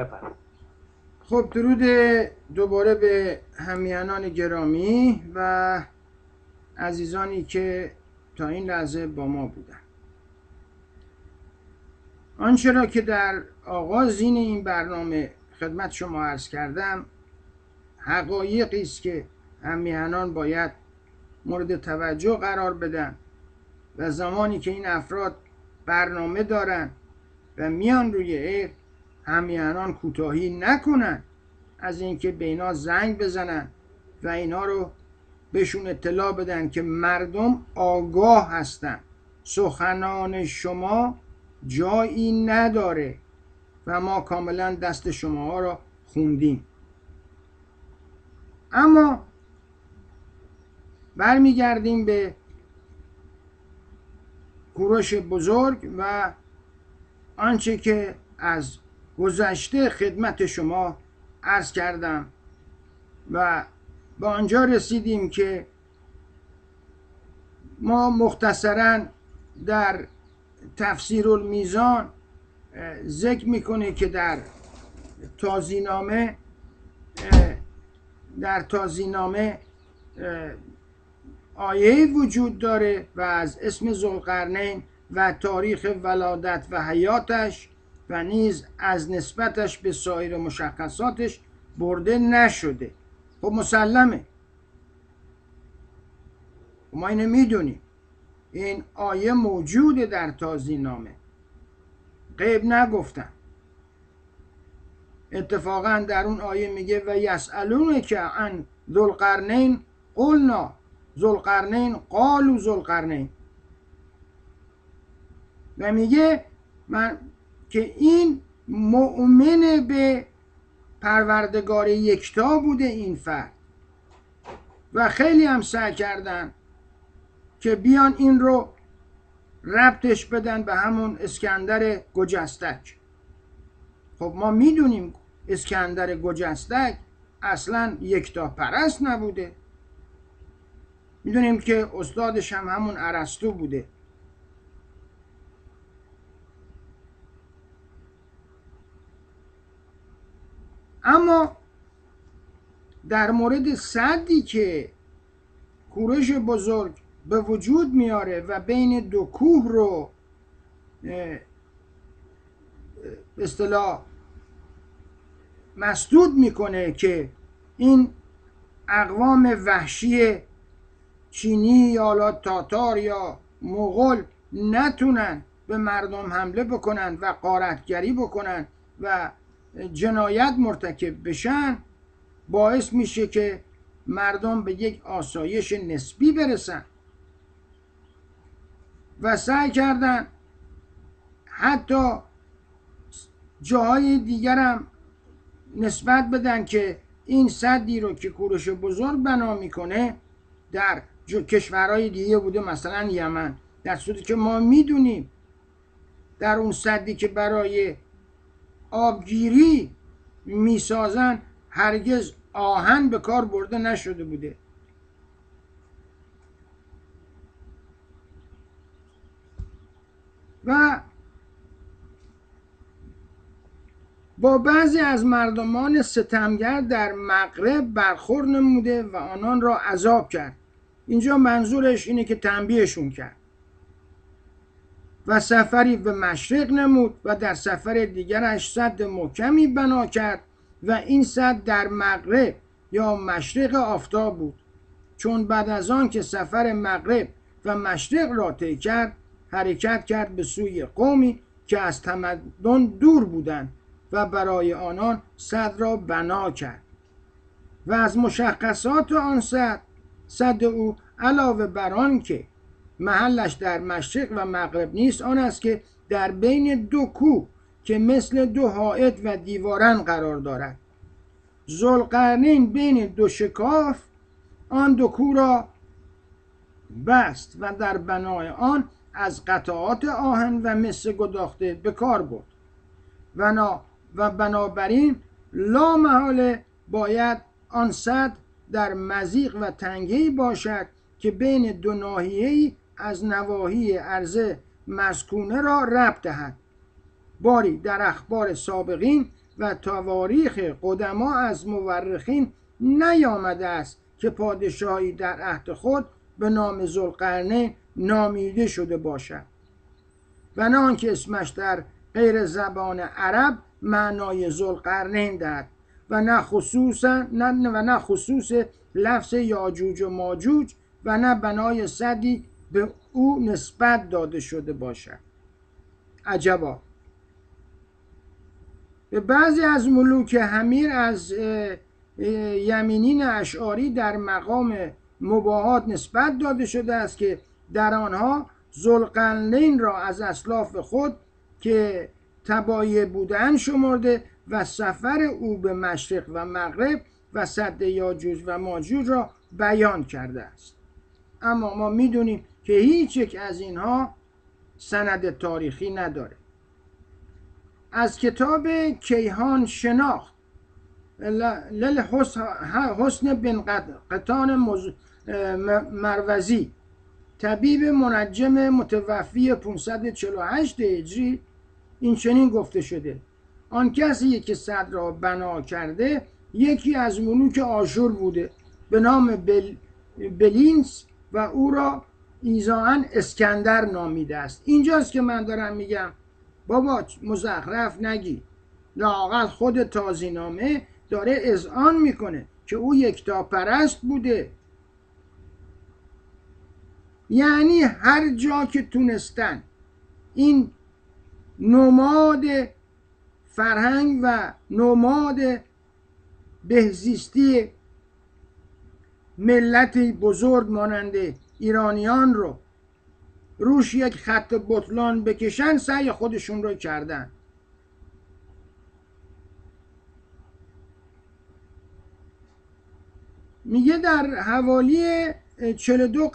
بفرمایید. خب درود دوباره به همیهنان گرامی و عزیزانی که تا این لحظه با ما بودن. آنچه را که در آغازین این برنامه خدمت شما عرض کردم حقایقی است که همیهنان باید مورد توجه قرار بدن و زمانی که این افراد برنامه دارن و میان روی ایر همیهنان کوتاهی نکنن از اینکه به اینا زنگ بزنن و اینا رو بهشون اطلاع بدن که مردم آگاه هستن، سخنان شما جایی نداره و ما کاملا دست شما را خوندیم. اما برمیگردیم به کوروش بزرگ و آنچه که از گذشته خدمت شما عرض کردم و به آنجا رسیدیم که ما مختصراً در تفسیر المیزان ذکر میکنه که در تازینامه آیه وجود داره و از اسم ذوالقرنین و تاریخ ولادت و حیاتش و نیز از نسبتش به سایر مشخصاتش برده نشده. خب مسلمه، ما اینو میدونیم، این آیه موجوده در تازینامه، غیب نگفتن. اتفاقا در اون آیه میگه و یسألونک عن ذوالقرنین قلنا ذوالقرنین قالوا ذوالقرنین، و میگه من که این مؤمن به پروردگار یکتا بوده این فرد و خیلی هم سعی کردن که بیان این رو ربطش بدن به همون اسکندر گجستک. خب ما میدونیم اسکندر گجستک اصلا یکتا پرست نبوده، میدونیم که استادش هم همون ارسطو بوده. اما در مورد سدی که کوروش بزرگ به وجود میاره و بین دو کوه رو به اصطلاح مسدود میکنه که این اقوام وحشی چینی یا تاتار یا مغول نتونن به مردم حمله بکنن و غارتگری بکنن و جنایت مرتکب بشن، باعث میشه که مردم به یک آسایش نسبی برسن و سعی کردن حتی جاهای دیگرم نسبت بدن که این سدی رو که کوروش بزرگ بنا میکنه در کشورهای دیگه بوده، مثلا یمن، در صورتی که ما میدونیم در اون سدی که برای آبگیری میسازن هرگز آهن به کار برده نشده بوده. و با بعضی از مردمان ستمگر در مغرب برخورد نموده و آنان را عذاب کرد. اینجا منظورش اینه که تنبیهشون کرد. و سفری به مشرق نمود و در سفر دیگرش سد محکمی بنا کرد و این سد در مغرب یا مشرق آفتاب بود. چون بعد از آن که سفر مغرب و مشرق را طی کرد حرکت کرد به سوی قومی که از تمدن دور بودند و برای آنان سد را بنا کرد. و از مشخصات آن سد او علاوه بر آن که محلش در مشرق و مغرب نیست، آن است که در بین دو کوه که مثل دو حائط و دیوارن قرار دارد. ذوالقرنین بین دو شکاف آن دو کوه را بست و در بنای آن از قطعات آهن و مس گداخته به کار برد و بنابراین لا محاله باید آن سد در مضیق و تنگه‌ای باشد که بین دو ناحیه‌ای از نواحی عرضه مسکونه را ربط دهد. باری در اخبار سابقین و تواریخ قدما از مورخین نیامده است که پادشاهی در عهد خود به نام ذوالقرنین نامیده شده باشد و نه آنکه اسمش در غیر زبان عرب معنای ذوالقرنین دهد و نه خصوص لفظ یاجوج و ماجوج و نه بنای صدی به او نسبت داده شده باشد. عجبا. به بعضی از ملوک حمیر از یمینین اشعاری در مقام مباهات نسبت داده شده است که در آنها ذوالقرنین را از اسلاف خود که تبایع بودن شمرده و سفر او به مشرق و مغرب و سد یاجوج و ماجوج را بیان کرده است. اما ما میدونیم که هیچ یک از اینها سند تاریخی نداره. از کتاب کیهان شناخت حسن بن قطان مروزی، طبیب منجم متوفی 548 هجری، این چنین گفته شده: آن کسی که صد را بنا کرده یکی از ملوک آشور بوده به نام بلینس و او را ایزاً اسکندر نامیده است. اینجاست که من دارم میگم بابا مزخرف نگی، لااقل خود تازینامه داره اذعان میکنه که او یکتاپرست بوده. یعنی هر جا که تونستن این نماد فرهنگ و نماد بهزیستی ملت بزرگ مانند ایرانیان رو روش یک خط بطلان بکشن، سعی خودشون رو کردن. میگه در حوالی 42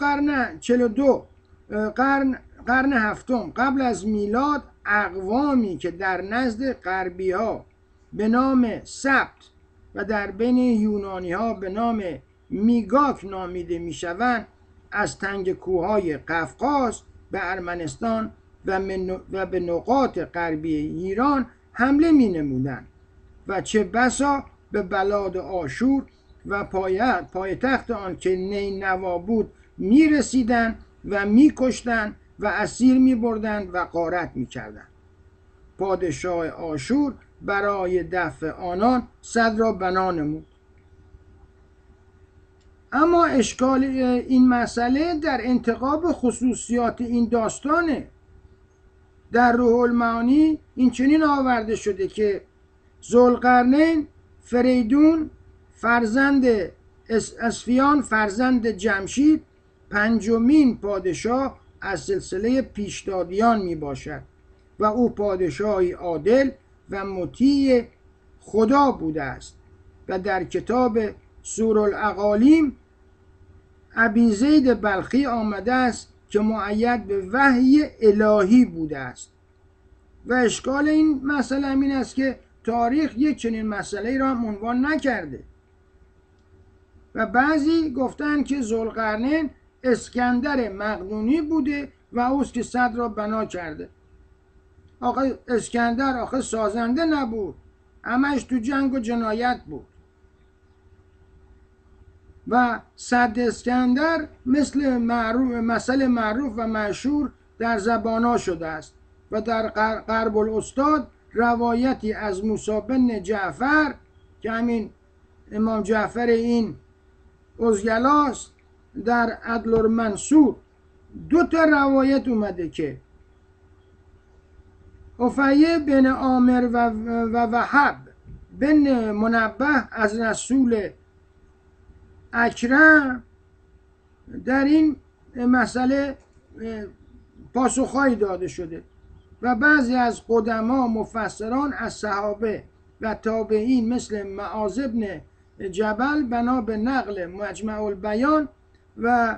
قرن هفتم قبل از میلاد اقوامی که در نزد غربی ها به نام سبت و در بین یونانی ها به نام میگاک نامیده میشوند از تنگ کوههای قفقاز به ارمنستان و به نقاط غربی ایران حمله می نمودند و چه بسا به بلاد آشور و پایتخت آن که نینوا بود می رسیدن و می کشتن و اسیر می بردن و غارت می کردن. پادشاه آشور برای دفع آنان صد را بنا نمود. اما اشکال این مسئله در انتخاب خصوصیات این داستانه. در روح المعانی این چنین آورده شده که ذوالقرنین فریدون فرزند اسفیان فرزند جمشید پنجمین پادشاه از سلسله پیشدادیان می باشد و او پادشاهی عادل و مطیع خدا بوده است و در کتاب سورالاقالیم ابی زید بلخی آمده است که مؤید به وحی الهی بوده است. و اشکال این مسئله این است که تاریخ یک چنین مسئله را عنوان نکرده و بعضی گفتن که ذوالقرنین اسکندر مقدونی بوده و اوست که صد را بنا کرده. آخه اسکندر آخه سازنده نبود، همش تو جنگ و جنایت بود و صد اسکندر مثل معروف و مشهور در زبانا شده است و در غرب الاستاد روایتی از موسی بن جعفر که همین امام جعفر این اوزگلاست در عدل المنصور 2 روایت اومده که افیه بن عامر و وهب بن منبه از رسول اکرم در این مسئله پاسخهایی داده شده و بعضی از قدما مفسران از صحابه و تابعین مثل معاذ بن جبل بنا به نقل مجمع البیان و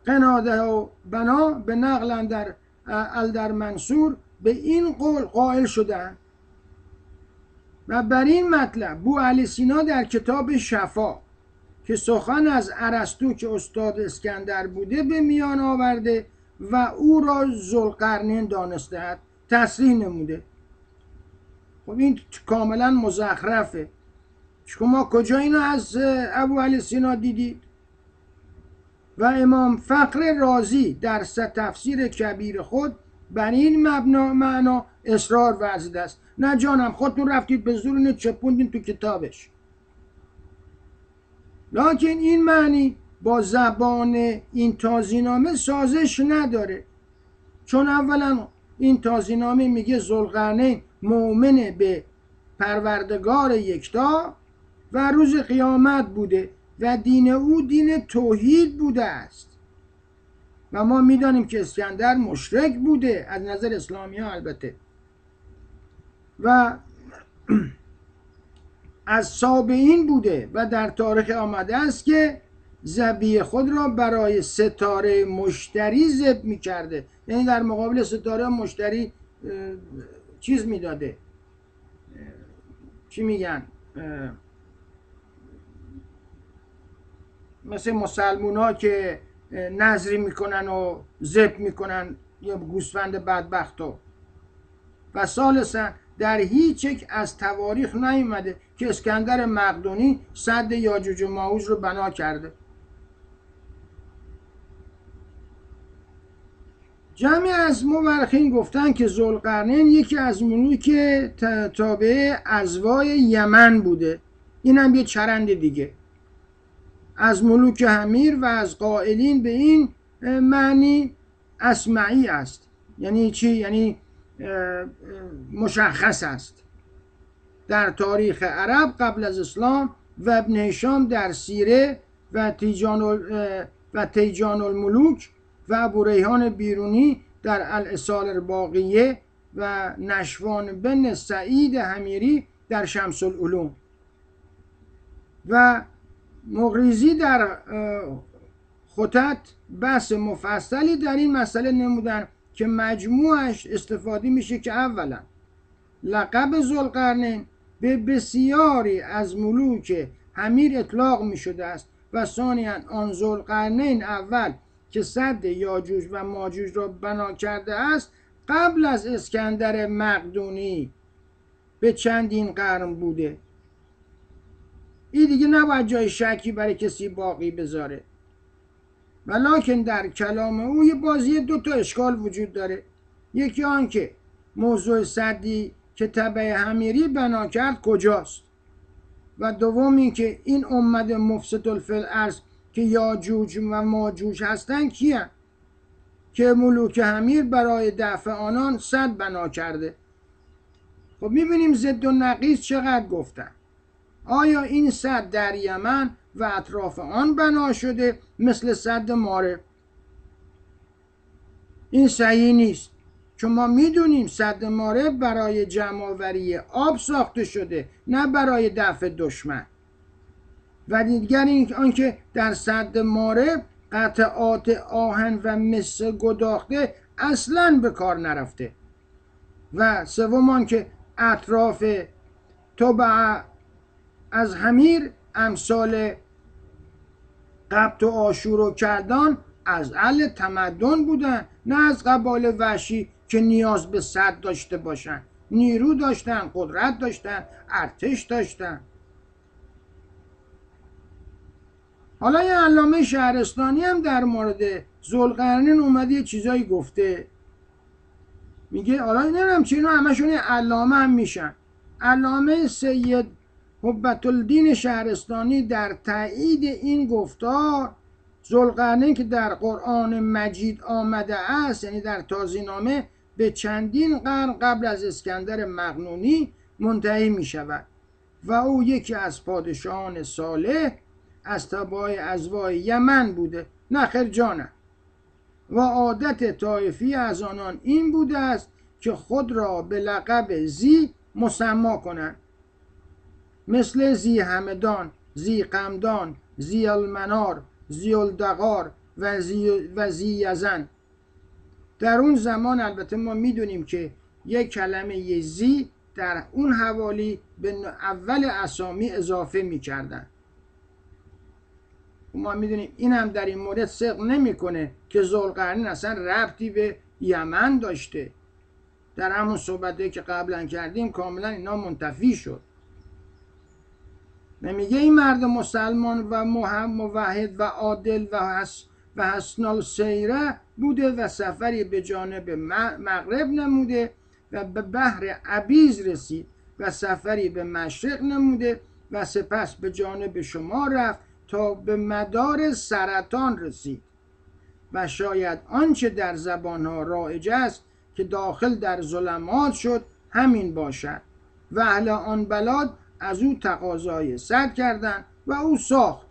قناده و بنا به نقل در منصور به این قول قائل شدند و بر این مطلب بوعلی سینا در کتاب شفا که سخن از ارسطو که استاد اسکندر بوده به میان آورده و او را ذوالقرنین دانسته تصریح نموده خب این کاملا مزخرفه. شما کجا اینو از ابو علی سینا دیدید؟ و امام فخر رازی در تفسیر کبیر خود بر این معنا اصرار ورزیده است. نه جانم، خودتون رفتید به زور اینو چپوندین تو کتابش. لکن این معنی با زبان این تازینامه سازش نداره، چون اولا این تازینامه میگه ذوالقرنین مؤمن به پروردگار یکتا و روز قیامت بوده و دین او دین توحید بوده است و ما میدانیم که اسکندر مشرک بوده از نظر اسلامی ها البته، و از سابعین بوده و در تاریخ آمده است که ذبیح خود را برای ستاره مشتری ذبح میکرده، یعنی در مقابل ستاره مشتری چیز میداده، چی میگن، مثل مسلمون ها که نظری میکنن و ذبح میکنن یا گوسفند بدبختو. و ثالثاً در هیچ یک از تواریخ نیومده که اسکندر مقدونی سد یاجوج و ماجوج رو بنا کرده. جمعی از مورخین گفتن که ذوالقرنین یکی از ملوک تابع ازوای یمن بوده. این هم یه چرند دیگه از ملوک حمیر و از قائلین به این معنی اسمعی است. یعنی چی؟ یعنی مشخص است در تاریخ عرب قبل از اسلام و ابن هشام در سیره و تیجان الملوک و ابو ریحان بیرونی در الاصال الباقیه و نشوان بن سعید حمیری در شمس العلوم و مقریزی در خطط بحث مفصلی در این مسئله نمودن که مجموعش استفاده میشه که اولا لقب ذوالقرنین به بسیاری از ملوک حمیر اطلاق میشده است و ثانیاً آن ذوالقرنین اول که سد یاجوج و ماجوج را بنا کرده است قبل از اسکندر مقدونی به چندین قرن بوده. این دیگه نباید جای شکی برای کسی باقی بذاره. ولکن در کلام او یه بازی دو تا اشکال وجود داره. یکی آن که موضوع سدی که تبع حمیری بنا کرد کجاست، و دوم این که این امت مفسد فی الارض که یاجوج و ماجوج هستن کیه که ملوک حمیر برای دفع آنان سد بنا کرده. خب میبینیم ضد و نقیض چقدر گفتن. آیا این سد در یمن و اطراف آن بنا شده مثل سد ماره؟ این صحیح نیست، چون ما میدونیم سد ماره برای جمع‌آوری آب ساخته شده نه برای دفع دشمن. و دیگر این آنکه در سد ماره قطعات آهن و مس گداخته اصلاً به کار نرفته. و سوم آنکه اطراف تبع از حمیر امثال قبط و آشور و کردان از اهل تمدن بودن، نه از قبایل وحشی که نیاز به سد داشته باشن. نیرو داشتن، قدرت داشتن، ارتش داشتن. حالا یه علامه شهرستانی هم در مورد ذوالقرنین اومده یه چیزایی گفته. میگه حالا نمیدونم چه اینا همشون علامه هم میشن. علامه سید حبت الدین شهرستانی در تایید این گفتار ذوالقرنین که در قرآن مجید آمده است، یعنی در تازینامه، به چندین قرن قبل از اسکندر مقدونی منتهی می شود و او یکی از پادشاهان صالح از تبع ازوای یمن بوده. نخیر جانم. و عادت طایفی از آنان این بوده است که خود را به لقب زی مسما کنند، مثل زی همدان، زی قمدان، زی المنار، زی الدقار و زی یزن. در اون زمان البته ما میدونیم که یک کلمه زی در اون حوالی به اول اسامی اضافه میکردن. ما میدونیم این هم در این مورد صدق نمیکنه که ذوالقرنین اصلا ربطی به یمن داشته. در همون صحبتی که قبلا کردیم کاملا اینا منتفی شد. نمیگه این مرد مسلمان و موحد و عادل و حسن السیره بوده و سفری به جانب مغرب نموده و به بحر عبیز رسید و سفری به مشرق نموده و سپس به جانب شما رفت تا به مدار سرطان رسید و شاید آنچه در زبانها رایج است که داخل در ظلمات شد همین باشد و اهل آن بلاد از او تقاضای سد کردند و او ساخت.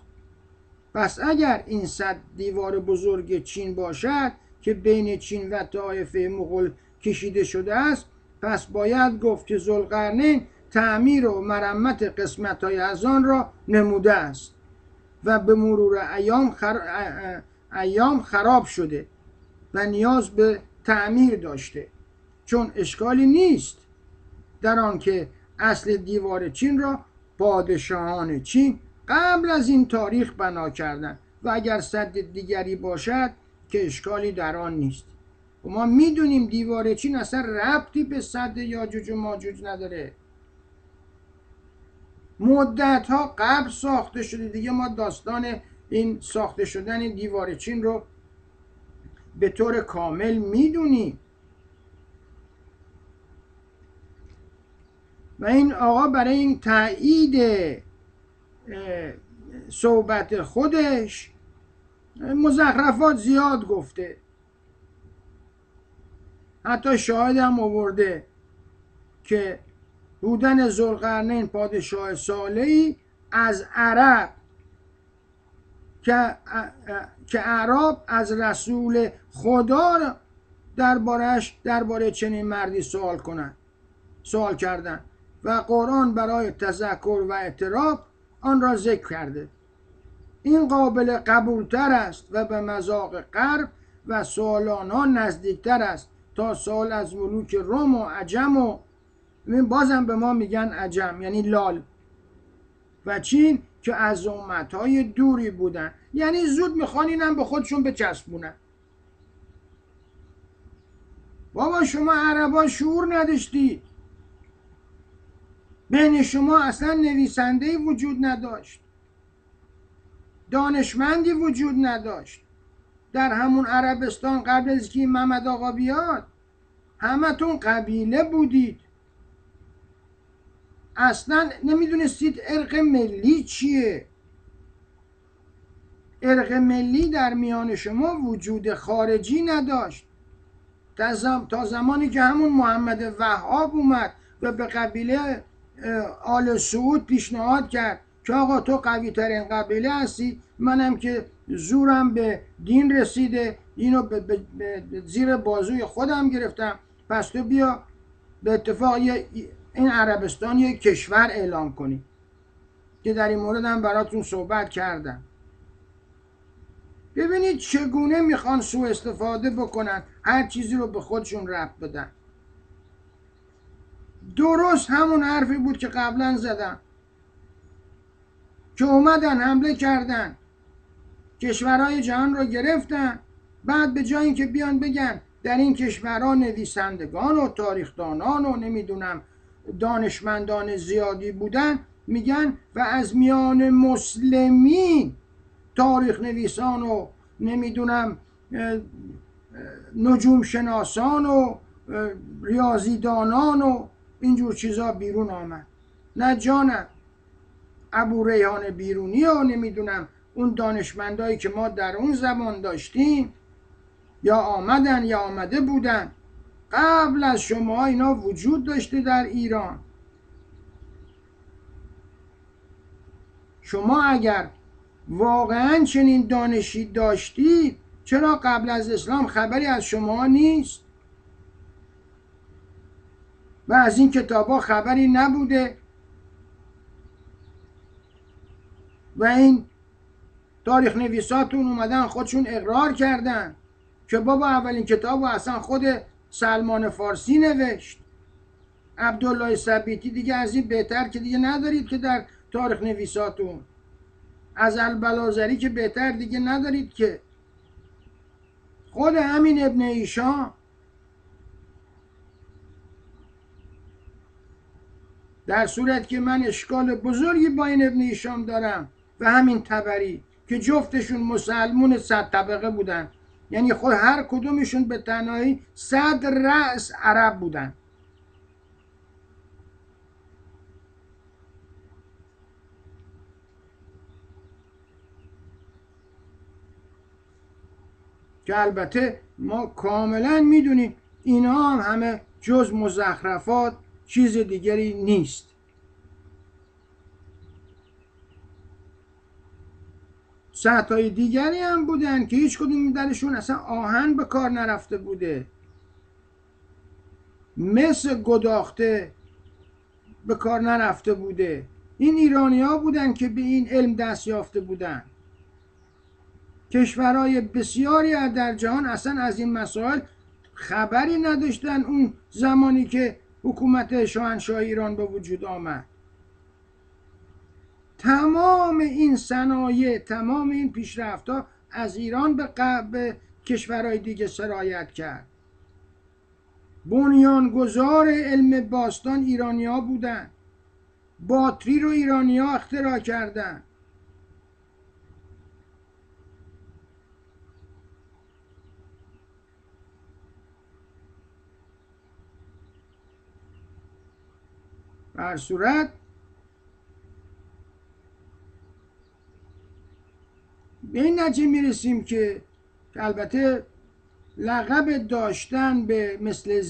پس اگر این سد دیوار بزرگ چین باشد که بین چین و طایفه مغول کشیده شده است، پس باید گفت که ذوالقرنین تعمیر و مرمت قسمت‌های از آن را نموده است و به مرور ایام خراب شده و نیاز به تعمیر داشته، چون اشکالی نیست در آن که اصل دیوار چین را پادشاهان چین قبل از این تاریخ بنا کردند و اگر سد دیگری باشد که اشکالی در آن نیست. و ما میدونیم دیوار چین اصلا ربطی به سد یاجوج و ماجوج نداره، مدت ها قبل ساخته شده دیگه. ما داستان این ساخته شدن دیوار چین رو به طور کامل میدونیم و این آقا برای این تایید صحبت خودش مزخرفات زیاد گفته. حتی شاهد هم آورده که بودن ذوالقرنین پادشاه صالحی از عرب که اعراب از رسول خدا درباره چنین مردی سوال کردند و قرآن برای تذکر و اعتراف آن را ذکر کرده. این قابل قبولتر است و به مذاق غرب و سوال آنها نزدیکتر است تا سوال از ملوک روم و عجم و بازم به ما میگن عجم یعنی لال و چین که از امتهای دوری بودن، یعنی زود میخوان اینم به خودشون بچسبونن. بابا شما عربا شعور نداشتید، بین شما اصلا نویسنده‌ای وجود نداشت، دانشمندی وجود نداشت. در همون عربستان قبل از که محمد آقا بیاد همتون قبیله بودید، اصلا نمیدونستید ارق ملی چیه. ارق ملی در میان شما وجود خارجی نداشت تا زمانی که همون محمد وهاب اومد و به قبیله آل سعود پیشنهاد کرد که آقا تو قوی ترین قبیله هستی، منم که زورم به دین رسیده اینو به زیر بازوی خودم گرفتم، پس تو بیا به اتفاق این عربستان یک کشور اعلام کنی، که در این مورد هم براتون صحبت کردم. ببینید چگونه میخوان سوء استفاده بکنن، هر چیزی رو به خودشون ربط بدن. درست همون حرفی بود که قبلا زدم که اومدن حمله کردن کشورهای جهان رو گرفتن، بعد به جای اینکه بیان بگن در این کشورها نویسندگان و تاریخدانان و نمیدونم دانشمندان زیادی بودن، میگن و از میان مسلمین تاریخ نویسان و نمیدونم نجوم شناسان و ریاضیدانان و اینجور چیزا بیرون آمد. نه جانم، ابو ریحان بیرونی و نمیدونم اون دانشمندایی که ما در اون زمان داشتیم یا آمدن یا آمده بودن، قبل از شما اینا وجود داشته در ایران. شما اگر واقعا چنین دانشی داشتید چرا قبل از اسلام خبری از شما نیست و از این کتابا خبری نبوده و این تاریخ نویساتون اومدن خودشون اقرار کردن که بابا اولین کتابو اصلا خود سلمان فارسی نوشت. عبدالله ثبیتی دیگه از این بهتر که دیگه ندارید که در تاریخ نویساتون، از البلازری که بهتر دیگه ندارید که. خود همین ابن ایشان در صورت که من اشکال بزرگی با این ابن هشام دارم و همین طبری که جفتشون مسلمون 100 طبقه بودن، یعنی خود هر کدومشون به تنهایی 100 رأس عرب بودن. که البته ما کاملا میدونیم اینا هم همه جز مزخرفات، چیز دیگری نیست. سطحای دیگری هم بودن که هیچ کدوم درشون اصلا آهن به کار نرفته بوده، مثل گداخته به کار نرفته بوده. این ایرانی ها بودن که به این علم دست یافته بودن. کشورهای بسیاری در جهان اصلا از این مسائل خبری نداشتن اون زمانی که حکومت شاهنشاه ایران به وجود آمد. تمام این صنایع، تمام این پیشرفت‌ها از ایران به کشورهای دیگه سرایت کرد. بنیانگذار علم باستان ایرانی‌ها بودن. باتری رو ایرانی‌ها اختراع کردن. به هر صورت به این نتیجه میرسیم که البته لقب داشتن به مثل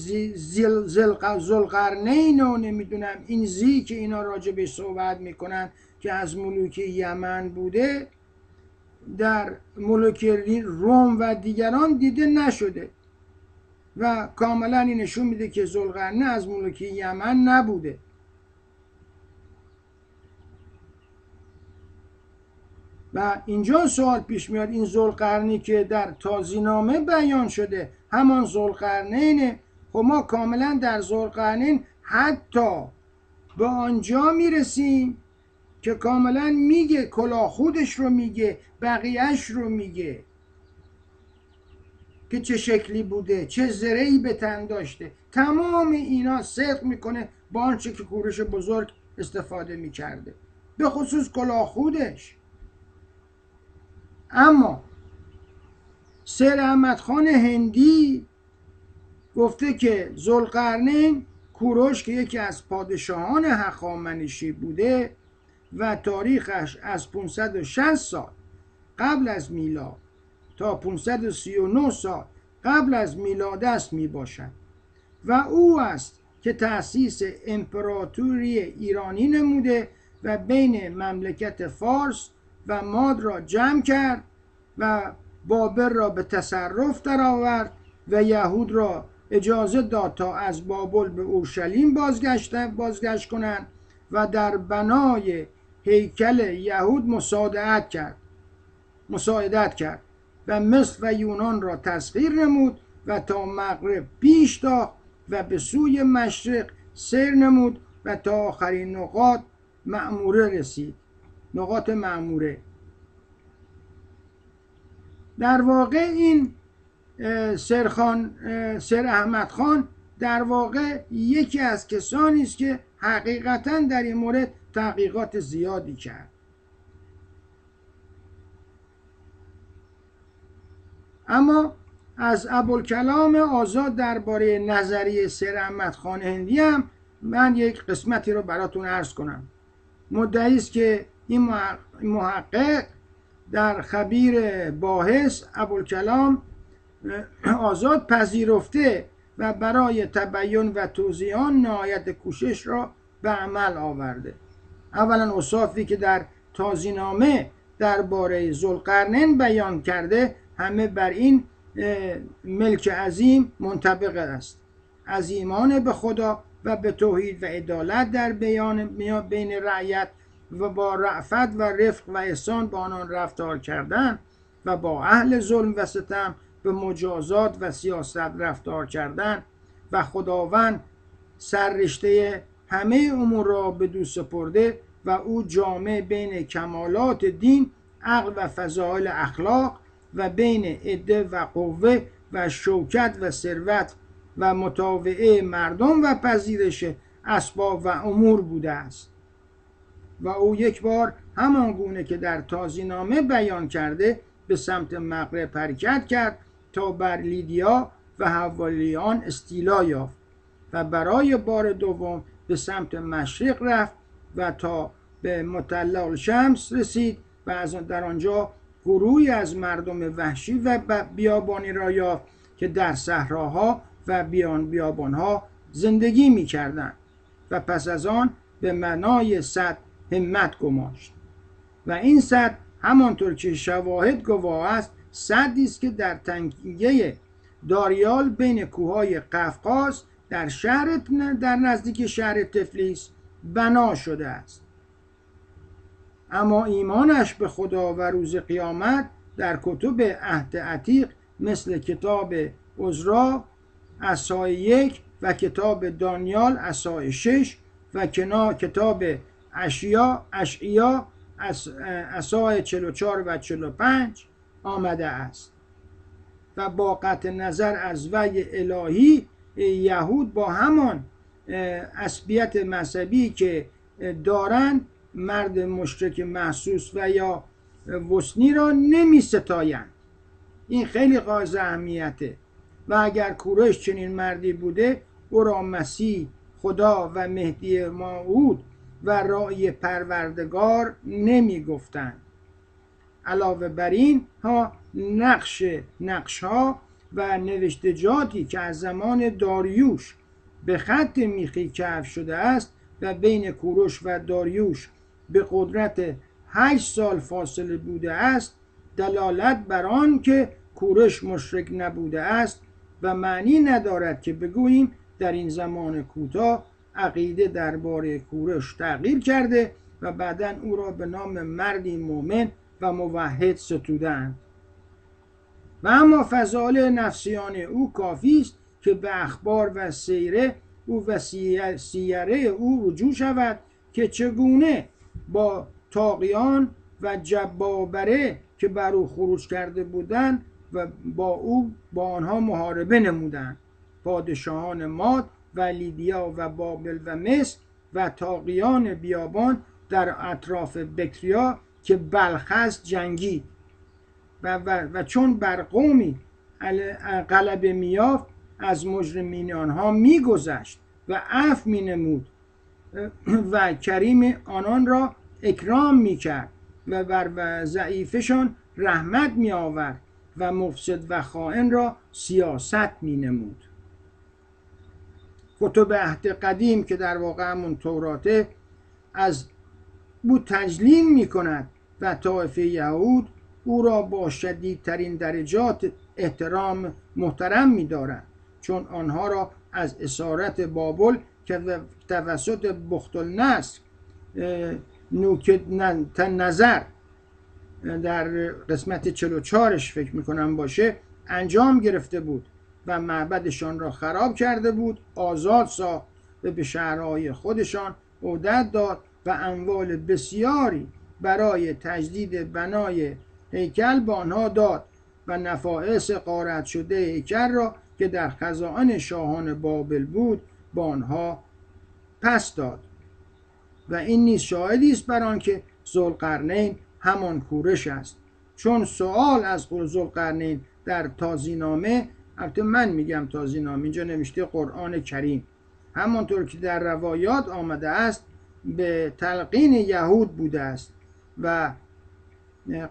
ذوالقرنین و نمیدونم این زی که اینا راجع به صحبت میکنن که از ملوک یمن بوده، در ملوک روم و دیگران دیده نشده و کاملا این نشون میده که ذوالقرنین از ملوک یمن نبوده. و اینجا سوال پیش میاد این ذوالقرنی که در تازینامه بیان شده همان ذوالقرنینه. خب ما کاملا در ذوالقرنین حتی به آنجا میرسیم که کاملا میگه، کلاه خودش رو میگه، بقیهش رو میگه که چه شکلی بوده، چه زرهی به تن داشته. تمام اینا صدق میکنه با آنچه که کوروش بزرگ استفاده میکرده، به خصوص کلاه خودش. اما سیر احمد خان هندی گفته که ذوالقرنین کوروش که یکی از پادشاهان هخامنشی بوده و تاریخش از 560 سال قبل از میلاد تا 539 سال قبل از میلاد است می باشد و او است که تأسیس امپراتوری ایرانی نموده و بین مملکت فارس و ماد را جمع کرد و بابل را به تصرف درآورد و یهود را اجازه داد تا از بابل به اورشلیم بازگشت کنند و در بنای هیکل یهود مساعدت کرد و مصر و یونان را تسخیر نمود و تا مغرب پیش تاخت و به سوی مشرق سیر نمود و تا آخرین نقاط معموره رسید. نقاط معموره در واقع این سر احمد خان در واقع یکی از کسانی است که حقیقتا در این مورد تحقیقات زیادی کرد. اما از ابوالکلام آزاد درباره نظریه سر احمد خان هندی هم من یک قسمتی رو براتون عرض کنم. مدعی است که این محقق در خبیر باحث ابوالکلام آزاد پذیرفته و برای تبیین و توضیح آن نهایت کوشش را به عمل آورده. اولا اوصافی که در تازینامه درباره ذوالقرنین بیان کرده همه بر این ملک عظیم منطبق است، از ایمان به خدا و به توحید و عدالت در بین رعیت و با رأفت و رفق و احسان با آنان رفتار کردن و با اهل ظلم و ستم به مجازات و سیاست رفتار کردن و خداوند سررشته همه امور را به دو سپرده و او جامع بین کمالات دین، عقل و فضائل اخلاق و بین عده و قوه و شوکت و ثروت و مطاوعه مردم و پذیرش اسباب و امور بوده است و او یک بار همان گونه که در تازینامه بیان کرده به سمت مغرب حرکت کرد تا بر لیدیا و حوالیان استیلا یافت و برای بار دوم به سمت مشرق رفت و تا به مطلع الشمس رسید و از در آنجا گروهی از مردم وحشی و بیابانی را یافت که در صحراها و بیابانها زندگی می کردند و پس از آن به منای سد همت گماشت و این سد همانطور که شواهد گواه است سدی است که در تنگه داریال بین کوههای قفقاز در نزدیک شهر تفلیس بنا شده است. اما ایمانش به خدا و روز قیامت در کتب عهد عتیق مثل کتاب عزرا اصحاح 1 و کتاب دانیال اصحاح 6 و کتاب اشعیا اصحاح 44 و 45 آمده است و با قطع نظر از وحی الهی یهود با همان عصبیت مذهبی که دارند مرد مشرک محسوس و یا وثنی را نمی ستایند. این خیلی غایت اهمیته و اگر کوروش چنین مردی بوده او را مسیح خدا و مهدی موعود و راعی پروردگار نمی گفتند. علاوه بر این ها نقش ها و نوشتجاتی که از زمان داریوش به خط میخی کشف شده است و بین کوروش و داریوش به قدرت 8 سال فاصله بوده است دلالت بر آن که کوروش مشرک نبوده است و معنی ندارد که بگوییم در این زمان کوتاه عقیده درباره کوروش تغییر کرده و بعداً او را به نام مردی مؤمن و موحد ستودند. و اما فضائل نفسیان او کافی است که به اخبار و سیره او و سیره او رجوع شود که چگونه با طاغیان و جبابره که بر او خروج کرده بودند و با آنها محاربه نمودند. پادشاهان ماد و لیدیا و بابل و مصر و طاغیان بیابان در اطراف بکتریا که بلخ جنگید و چون بر قومی غلبه میافت از مجرمین آنها میگذشت و عفو مینمود و کریم آنان را اکرام میکرد و بر ضعیفشان رحمت میآورد و مفسد و خائن را سیاست مینمود. کتب عهد قدیم که در واقع همون توراته از او تجلیل میکند و طایفه یهود او را با شدیدترین درجات محترم می‌دارند چون آنها را از اسارت بابل که توسط بختالنصر نظر در قسمت 44ش فکر میکنم باشه انجام گرفته بود و معبدشان را خراب کرده بود آزاد ساخت و به شهرهای خودشان عهدت داد و اموال بسیاری برای تجدید بنای هیکل به آنها داد و نفایس غارت شده هیکل را که در خزائن شاهان بابل بود با آنها پس داد و این نیز شاهدی است بر آنکه ذوالقرنین همان کوروش است چون سوال از ذوالقرنین در تازینامه البته من میگم تازینامه اینجا نوشته قرآن کریم همانطور که در روایات آمده است به تلقین یهود بوده است و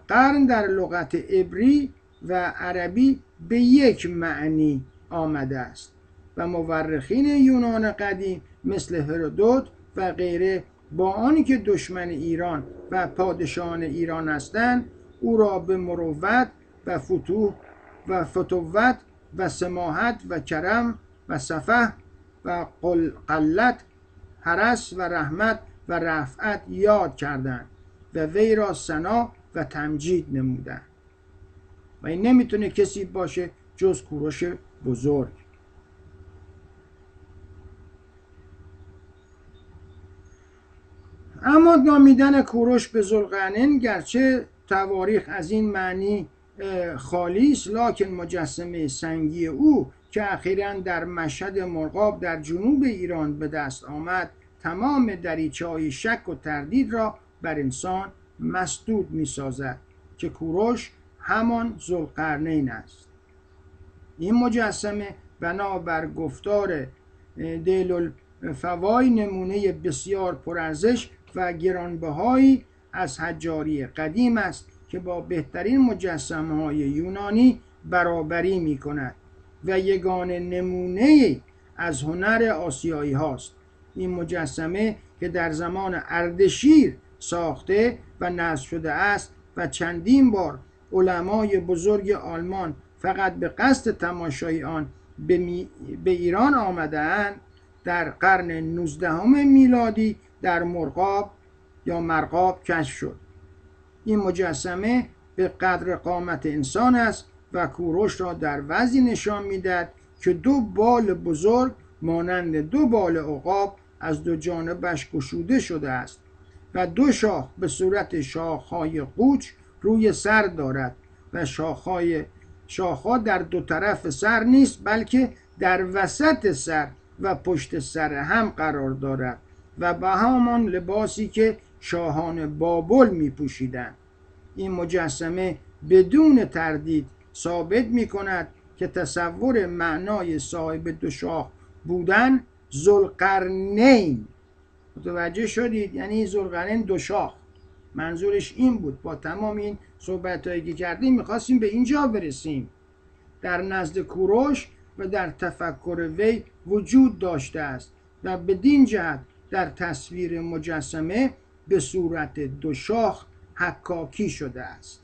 قرن در لغت عبری و عربی به یک معنی آمده است و مورخین یونان قدیم مثل هرودوت و غیره با آنی که دشمن ایران و پادشاهان ایران هستند او را به مروت و فتوت و سماحت و کرم و صفح و قلت حرس و رحمت و رفعت یاد کردند و وی را ثنا و تمجید نمودند و این نمیتونه کسی باشه جز کوروش بزرگ. اما نامیدن کوروش به ذوالقرنین گرچه تواریخ از این معنی خالی است لکن مجسمه سنگی او که اخیراً در مشهد مرغاب در جنوب ایران به دست آمد تمام دریچه‌های شک و تردید را بر انسان مسدود می‌سازد که کوروش همان ذوالقرنین است. این مجسمه بنابر گفتار دیل‌الفوای نمونه بسیار پرارزش و گرانبهایی از حجاری قدیم است که با بهترین مجسمه‌های یونانی برابری می‌کند و یگانه نمونه از هنر آسیایی هاست. این مجسمه که در زمان اردشیر ساخته و نصب شده است و چندین بار علمای بزرگ آلمان فقط به قصد تماشای آن به ایران آمدند، در قرن 19 میلادی در مرغاب کشف شد. این مجسمه به قدر قامت انسان است و کوروش را در وضعی نشان می‌دهد که دو بال بزرگ مانند دو بال عقاب از دو جانبش گشوده شده است و دو شاخ به صورت شاخهای قوچ روی سر دارد و شاخها در دو طرف سر نیست بلکه در وسط سر و پشت سر هم قرار دارد و به همان لباسی که شاهان بابل می پوشیدند. این مجسمه بدون تردید ثابت می کند که تصور معنای صاحب دو شاخ بودن ذوالقرنین. متوجه شدید؟ یعنی ذوالقرنین دو شاخ، منظورش این بود. با تمام این صحبت‌هایی که کردیم می‌خواستیم به اینجا برسیم. در نزد کوروش و در تفکر وی وجود داشته است و بدین جهت در تصویر مجسمه به صورت دو شاخ حکاکی شده است.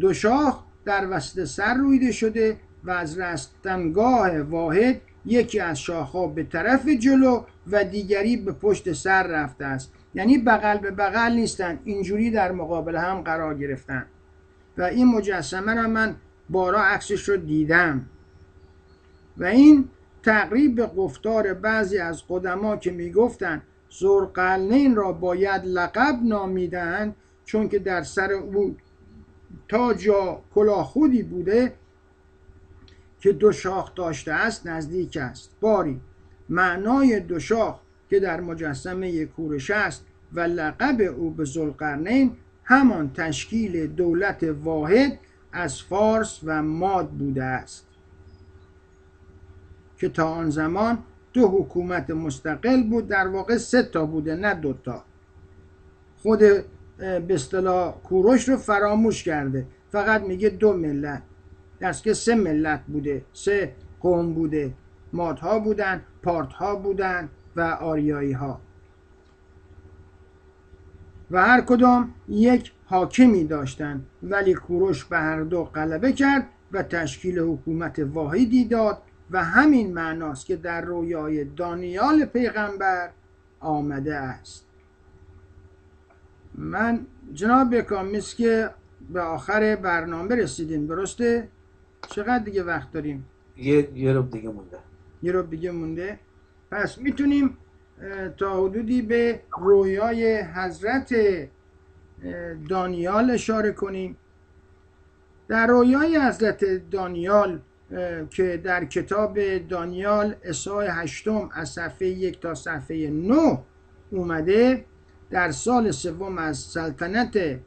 دو شاخ در وسط سر رویده شده و از رستنگاه واحد یکی از شاخها به طرف جلو و دیگری به پشت سر رفته است. یعنی بغل به بغل نیستن، اینجوری در مقابل هم قرار گرفتن. و این مجسمه را من بارها عکسش رو دیدم و این تقریب به گفتار بعضی از قدما که میگفتن ذوالقرنین را باید لقب نامیدند چون که در سر او تاج یا کلاهخودی بوده که دو شاخ داشته است نزدیک است. باری معنای دو شاخ که در مجسمه کوروش است و لقب او به ذوالقرنین همان تشکیل دولت واحد از فارس و ماد بوده است که تا آن زمان دو حکومت مستقل بود، در واقع 3 تا بوده نه 2 تا. خود به اصطلاح کوروش رو فراموش کرده، فقط میگه 2 ملت، درست که 3 ملت بوده، 3 قوم بوده، مادها بودن، پارتها بودن و آریایی ها و هر کدام یک حاکمی داشتند، ولی کوروش به هر دو غلبه کرد و تشکیل حکومت واحدی داد و همین معناست که در رویای دانیال پیغمبر آمده است. من جناب بکامیست که به آخر برنامه رسیدیم، درسته؟ چقدر دیگه وقت داریم؟ یه ربع دیگه مونده. یه ربع دیگه مونده. پس میتونیم تا حدودی به رویای حضرت دانیال اشاره کنیم. در رویای حضرت دانیال که در کتاب دانیال اصحاح 8 از صفحه 1 تا صفحه 9 اومده، در سال 3 از سلطنت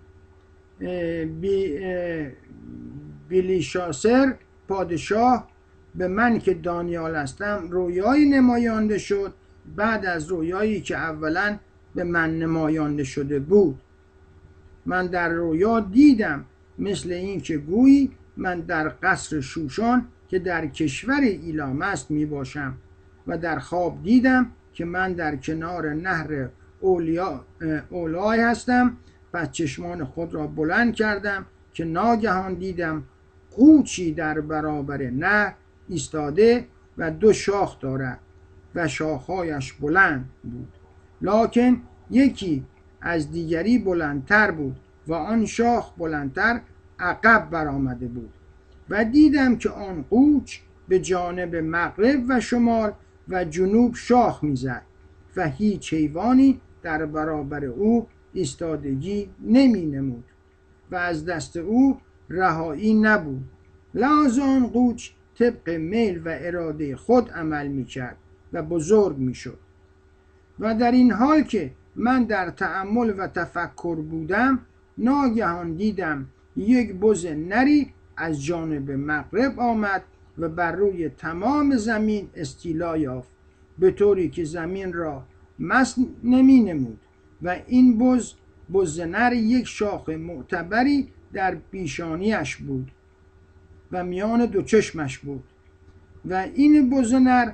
بیلیشاسر پادشاه به من که دانیال هستم رویایی نمایانده شد، بعد از رویایی که اولا به من نمایانده شده بود. من در رویا دیدم مثل این که گویی من در قصر شوشان که در کشور ایلام است می باشم و در خواب دیدم که من در کنار نهر اولای هستم. پس چشمان خود را بلند کردم که ناگهان دیدم قوچی در برابر نهر ایستاده و 2 شاخ دارد و شاخهایش بلند بود، لکن یکی از دیگری بلندتر بود و آن شاخ بلندتر عقب برآمده بود و دیدم که آن قوچ به جانب مغرب و شمال و جنوب شاخ میزد و هیچ حیوانی در برابر او ایستادگی نمی نمود و از دست او رهایی نبود لحاظ آن قوچ طبق میل و اراده خود عمل میکرد و بزرگ میشد. و در این حال که من در تأمل و تفکر بودم، ناگهان دیدم یک بز نری از جانب مغرب آمد و بر روی تمام زمین استیلا یافت، به طوری که زمین را مس نمی نمود. و این بز نر یک شاخ معتبری در پیشانیش بود و میان دو چشمش بود. و این بز نر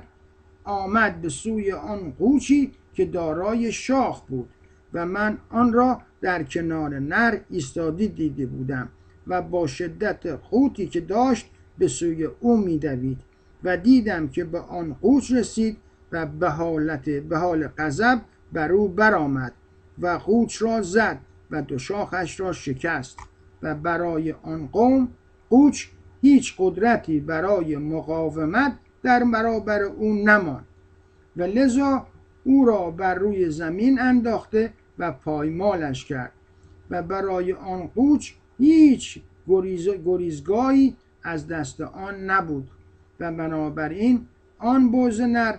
آمد به سوی آن قوچی که دارای شاخ بود و من آن را در کنار نر ایستاده دیده بودم و با شدت قوتی که داشت به سوی او می‌دوید و دیدم که به آن قوچ رسید و به حال غضب بر او برآمد و قوچ را زد و دو شاخش را شکست و برای آن قوچ هیچ قدرتی برای مقاومت در برابر او نماند و لذا او را بر روی زمین انداخته و پایمالش کرد و برای آن قوچ هیچ گریزگاهی از دست آن نبود و بنابراین آن بز نر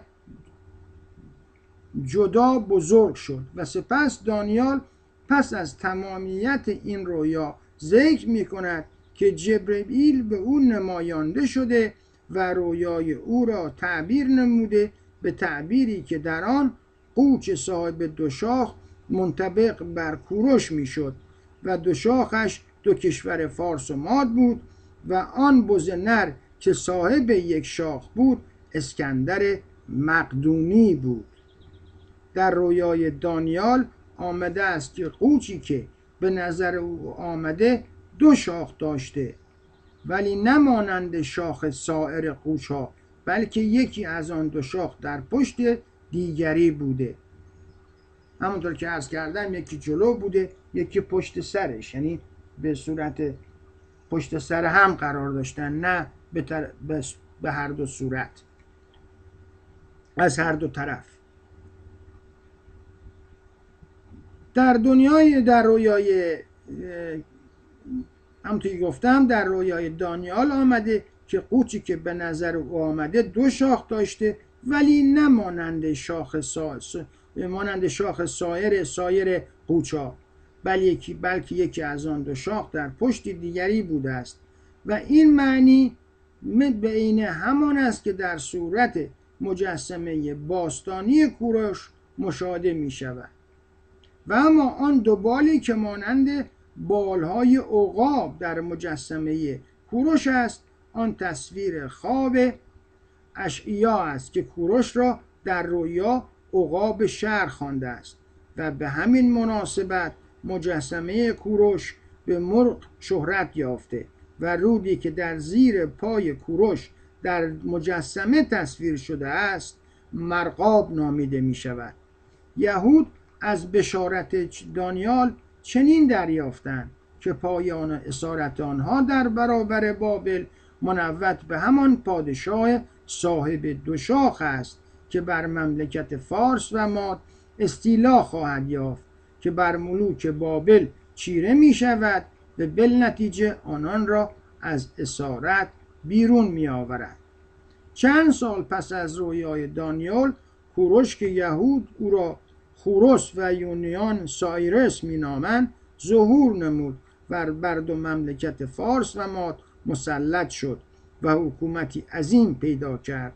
جدا بزرگ شد. و سپس دانیال پس از تمامیت این رویا ذکر می کند که جبرئیل به او نمایانده شده و رویای او را تعبیر نموده، به تعبیری که در آن قوچ صاحب دو شاخ منطبق بر کوروش میشد و دو شاخش دو کشور فارس و ماد بود و آن بز نر که صاحب یک شاخ بود اسکندر مقدونی بود. در رویای دانیال آمده است که قوچی که به نظر او آمده دو شاخ داشته، ولی نمانند شاخ سایر قوچ‌ها، بلکه یکی از آن دو شاخ در پشت دیگری بوده. همونطور که عرض کردم یکی جلو بوده یکی پشت سرش، یعنی به صورت پشت سر هم قرار داشتن، نه به هر دو صورت، از هر دو طرف. در رویای همونطوری گفتم در رویای دانیال آمده که قوچی که به نظر او آمده دو شاخ داشته، ولی نمانند شاخ سایر قوچ‌ها، بلکه یکی از آن دو شاخ در پشت دیگری بوده است. و این معنی بین همان است که در صورت مجسمه باستانی کوروش مشاهده می شود. و اما آن دو بالی که مانند بالهای عقاب در مجسمه کوروش است، آن تصویر خواب اشعیا است که کوروش را در رویا عقاب شر خوانده است و به همین مناسبت مجسمه کوروش به مرغ شهرت یافته و رودی که در زیر پای کوروش در مجسمه تصویر شده است مرغاب نامیده می شود. یهود از بشارت دانیال چنین دریافتند که پایان اسارت آنها در برابر بابل منوط به همان پادشاه صاحب دو شاخ است که بر مملکت فارس و ماد استیلا خواهد یافت، که بر ملوک بابل چیره می شود و بالنتیجه آنان را از اسارت بیرون می آورد. چند سال پس از رویای دانیال، کوروش که یهود او را خوروس و یونیان سایرس می نامند ظهور نمود و بر دو مملکت فارس و ماد مسلط شد و حکومتی عظیم پیدا کرد.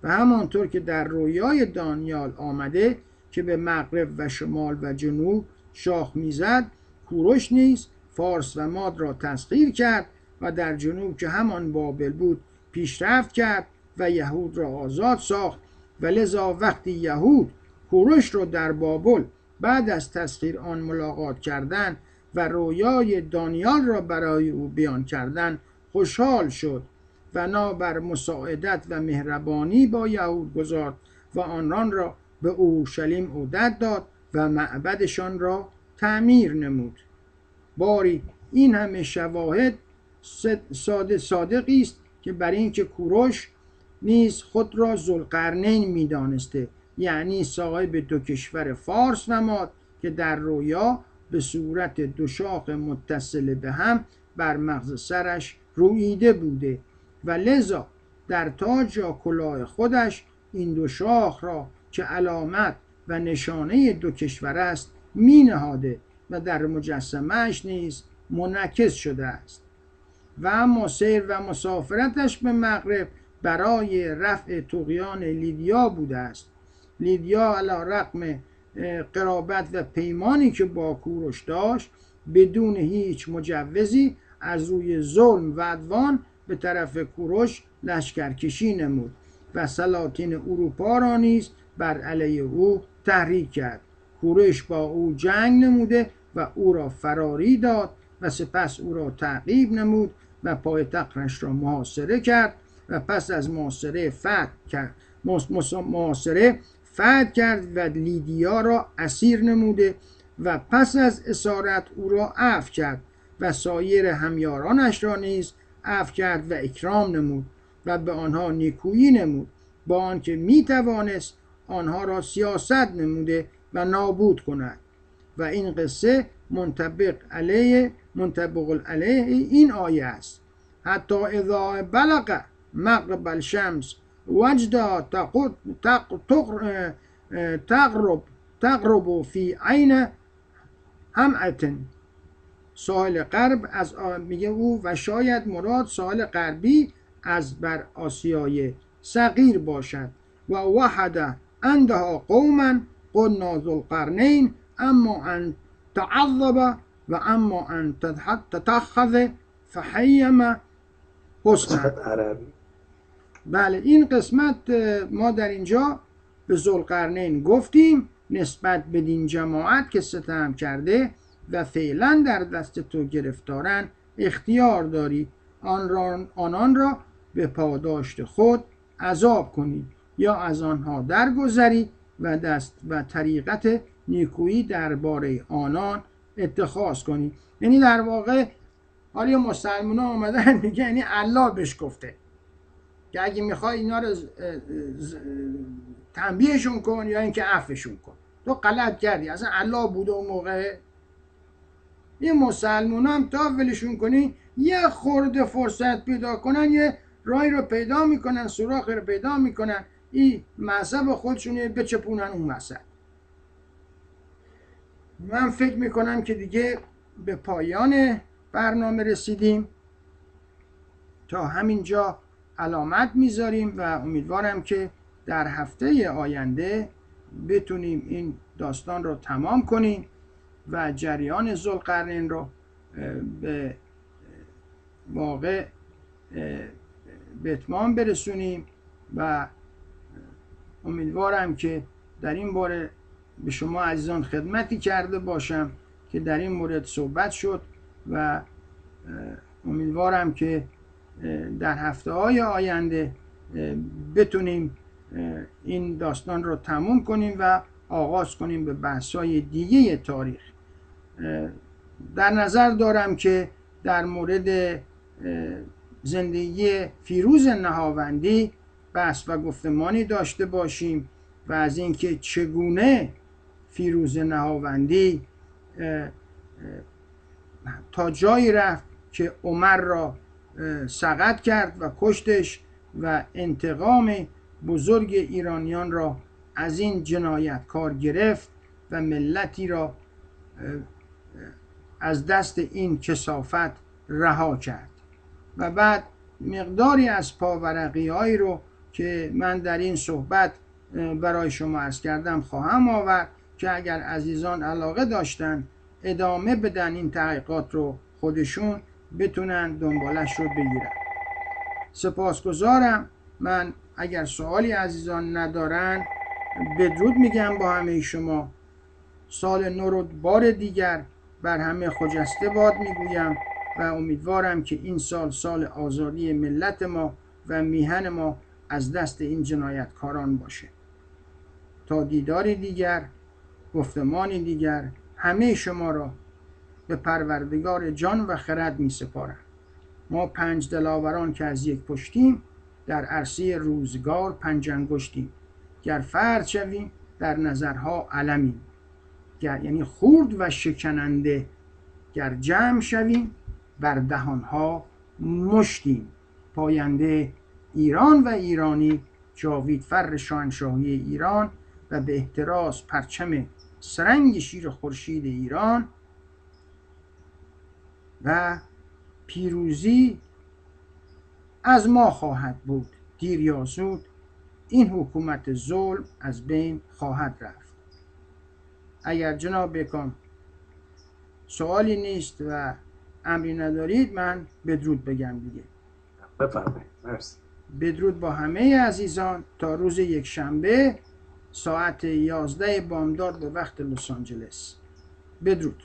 و همانطور که در رویای دانیال آمده که به مغرب و شمال و جنوب شاخ میزد، کوروش نیز فارس و ماد را تسخیر کرد و در جنوب که همان بابل بود پیشرفت کرد و یهود را آزاد ساخت. و لذا وقتی یهود کوروش را در بابل بعد از تسخیر آن ملاقات کردند و رویای دانیال را برای او بیان کردند، خوشحال شد و بر مساعدت و مهربانی با یهود گذارد و آنان را به اورشلیم عودت داد و معبدشان را تعمیر نمود. باری این همه شواهد صادقی است که بر اینکه کوروش نیز خود را ذوالقرنین می‌دانسته، یعنی صاحب دو کشور فارس و ماد، که در رویا به صورت دو شاخ متصل به هم بر مغز سرش روییده بوده و لذا در تاج یا کلاه خودش این دو شاخ را که علامت و نشانه دو کشور است می نهاده و در مجسمه‌اش نیز منعکس شده است. و اما سیر و مسافرتش به مغرب برای رفع طغیان لیدیا بوده است. لیدیا علی رغم قرابت و پیمانی که با کوروش داشت، بدون هیچ مجوزی از روی ظلم و عدوان به طرف کوروش لشکرکشی نمود و سلاطین اروپا را نیز بر علیه او تحریک کرد. کوروش با او جنگ نموده و او را فراری داد و سپس او را تعقیب نمود و پایتختش را محاصره کرد و پس از محاصره فتح کرد و لیدیا را اسیر نموده و پس از اسارت او را عفو کرد و سایر همیارانش را نیز عفو کرد و اکرام نمود و به آنها نیکویی نمود، با آنکه می توانست آنها را سیاست نموده و نابود کند. و این قصه منطبق علیه این آیه است: حتی اذا بلغ مغرب الشمس وجد تغرب فی عین همعة. ساحل غرب از میگه او و شاید مراد ساحل غربی از بر آسیای صغیر باشد. و وحد عندها قوما قلنا ذوالقرنین اما ان تعذب و اما ان تتخذ فحیم حسنا. عربی. بله، این قسمت ما در اینجا به ذوالقرنین گفتیم نسبت به دین جماعت که ستم کرده و فعلا در دست تو گرفتارن اختیار داری آنان را به پاداشت خود عذاب کنی یا از آنها درگذری و دست و طریقت نیکویی درباره آنان اتخاذ کنی. یعنی در واقع حالا مسلمان ها آمدن میگه یعنی الله بهش گفته که اگه میخوای اینا رو تنبیهشون کن یا اینکه عفوشون کن. تو غلط کردی، اصلا الله بوده اون موقع. این مسلمان هم تا ولشون کنی یه خورده فرصت پیدا کنن، یه راهی رو پیدا میکنن، سوراخی رو پیدا میکنن، این مذهب خودشونه بچپونن اون مذهب. من فکر میکنم که دیگه به پایان برنامه رسیدیم. تا همینجا علامت میذاریم و امیدوارم که در هفته آینده بتونیم این داستان رو تمام کنیم و جریان ذوالقرنین رو به واقع به اتمام برسونیم و امیدوارم که در این باره به شما عزیزان خدمتی کرده باشم که در این مورد صحبت شد و امیدوارم که در هفته‌های آینده بتونیم این داستان رو تموم کنیم و آغاز کنیم به بحث‌های دیگه تاریخ. در نظر دارم که در مورد زندگی فیروز نهاوندی بحث و گفتمانی داشته باشیم و از اینکه چگونه فیروز نهاوندی تا جایی رفت که عمر را سقط کرد و کشتش و انتقام بزرگ ایرانیان را از این جنایتکار گرفت و ملتی را از دست این کثافت رها کرد. و بعد مقداری از پاورقی‌هایی رو که من در این صحبت برای شما عرض کردم خواهم آورد که اگر عزیزان علاقه داشتن ادامه بدن این تحقیقات رو خودشون بتونن دنبالش رو بگیرن. سپاسگزارم. من اگر سوالی عزیزان ندارن بدرود میگم با همه شما. سال نو رو بار دیگر بر همه خجسته باد میگویم و امیدوارم که این سال سال آزادی ملت ما و میهن ما از دست این جنایتکاران باشه. تا دیداری دیگر، گفتمانی دیگر، همه شما را به پروردگار جان و خرد می سپارم. ما 5 دلاوران که از یک پشتیم، در عرصه روزگار 5 انگشتیم. گر فرد شویم در نظرها علمیم، یعنی خورد و شکننده. گر جمع شویم بر دهانها مشتیم. پاینده ایران و ایرانی، جاوید فر شاهنشاهی ایران و به احتراز پرچم سرنگ شیر خورشید ایران و پیروزی از ما خواهد بود. دیر یا زود این حکومت ظلم از بین خواهد رفت. اگر جناب بکام سوالی نیست و امری ندارید، من بدرود بگم دیگه. بفرمایید. مرسی. بدرود با همه عزیزان تا روز یکشنبه ساعت 11 بامداد به وقت لس آنجلس. بدرود.